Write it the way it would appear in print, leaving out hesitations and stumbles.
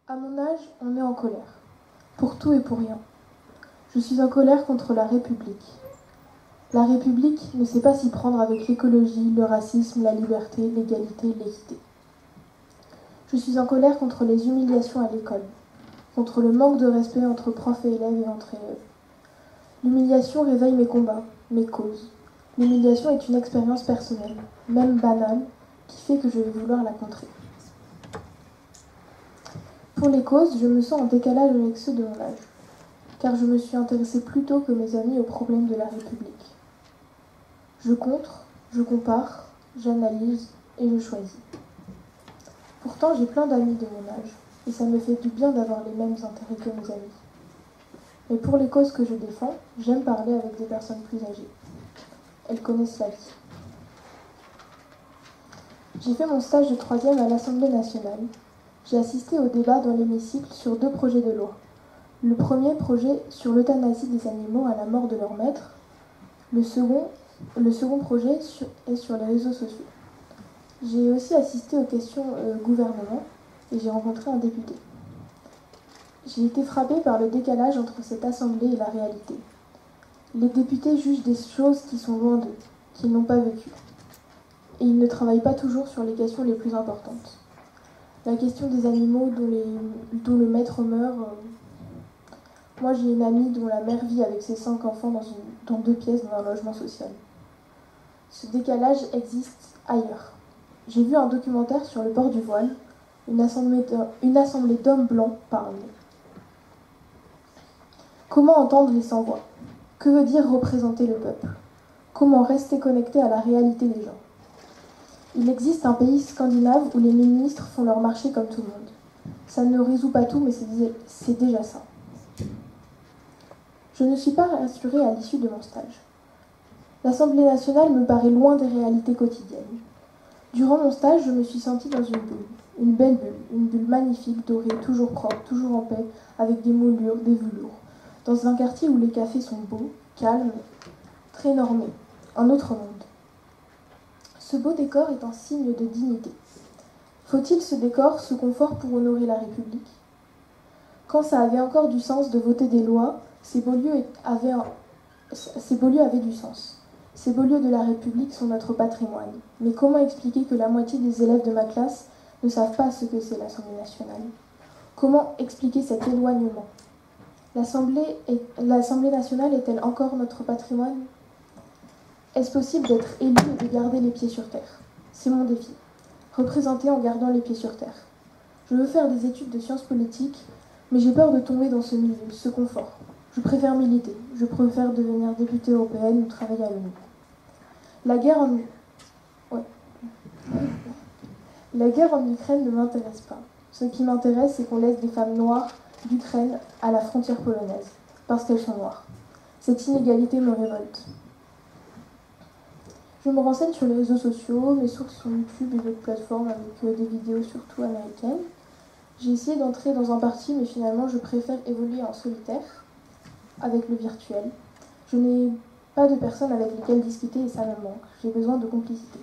À mon âge, on est en colère. Pour tout et pour rien. Je suis en colère contre la République. La République ne sait pas s'y prendre avec l'écologie, le racisme, la liberté, l'égalité, l'équité. Je suis en colère contre les humiliations à l'école, contre le manque de respect entre profs et élèves et entre élèves. L'humiliation réveille mes combats, mes causes. L'humiliation est une expérience personnelle, même banale, qui fait que je vais vouloir la contrer. Pour les causes, je me sens en décalage avec ceux de mon âge, car je me suis intéressée plus tôt que mes amis aux problèmes de la République. Je contre, je compare, j'analyse et je choisis. Pourtant, j'ai plein d'amis de mon âge, et ça me fait du bien d'avoir les mêmes intérêts que mes amis. Mais pour les causes que je défends, j'aime parler avec des personnes plus âgées. Elles connaissent la vie. J'ai fait mon stage de 3e à l'Assemblée nationale. J'ai assisté au débat dans l'hémicycle sur 2 projets de loi. Le premier projet sur l'euthanasie des animaux à la mort de leur maître. Le second projet est sur les réseaux sociaux. J'ai aussi assisté aux questions gouvernement et j'ai rencontré un député. J'ai été frappée par le décalage entre cette assemblée et la réalité. Les députés jugent des choses qui sont loin d'eux, qu'ils n'ont pas vécues. Et ils ne travaillent pas toujours sur les questions les plus importantes. La question des animaux dont le maître meurt. Moi, j'ai une amie dont la mère vit avec ses 5 enfants dans 2 pièces dans un logement social. Ce décalage existe ailleurs. J'ai vu un documentaire sur le port du voile. Une assemblée d'hommes blancs parle. Comment entendre les sans-voix? Que veut dire représenter le peuple? Comment rester connecté à la réalité des gens? Il existe un pays scandinave où les ministres font leur marché comme tout le monde. Ça ne résout pas tout, mais c'est déjà ça. Je ne suis pas rassurée à l'issue de mon stage. L'Assemblée nationale me paraît loin des réalités quotidiennes. Durant mon stage, je me suis sentie dans une bulle. Une belle bulle, une bulle magnifique, dorée, toujours propre, toujours en paix, avec des moulures, des velours. Dans un quartier où les cafés sont beaux, calmes, très normés. Un autre monde. Ce beau décor est un signe de dignité. Faut-il ce décor, ce confort pour honorer la République? Quand ça avait encore du sens de voter des lois, ces beaux lieux avaient du sens. Ces beaux lieux de la République sont notre patrimoine. Mais comment expliquer que la moitié des élèves de ma classe ne savent pas ce que c'est l'Assemblée nationale? Comment expliquer cet éloignement? L'Assemblée nationale est-elle encore notre patrimoine? Est-ce possible d'être élu et de garder les pieds sur terre? C'est mon défi. Représenter en gardant les pieds sur terre. Je veux faire des études de sciences politiques, mais j'ai peur de tomber dans ce milieu, ce confort. Je préfère militer. Je préfère devenir députée européenne ou travailler à l'ONU. La guerre en Ukraine ne m'intéresse pas. Ce qui m'intéresse, c'est qu'on laisse des femmes noires d'Ukraine à la frontière polonaise, parce qu'elles sont noires. Cette inégalité me révolte. Je me renseigne sur les réseaux sociaux, mes sources sont YouTube et d'autres plateformes avec des vidéos surtout américaines. J'ai essayé d'entrer dans un parti, mais finalement je préfère évoluer en solitaire, avec le virtuel. Je n'ai pas de personnes avec lesquelles discuter et ça me manque. J'ai besoin de complicité.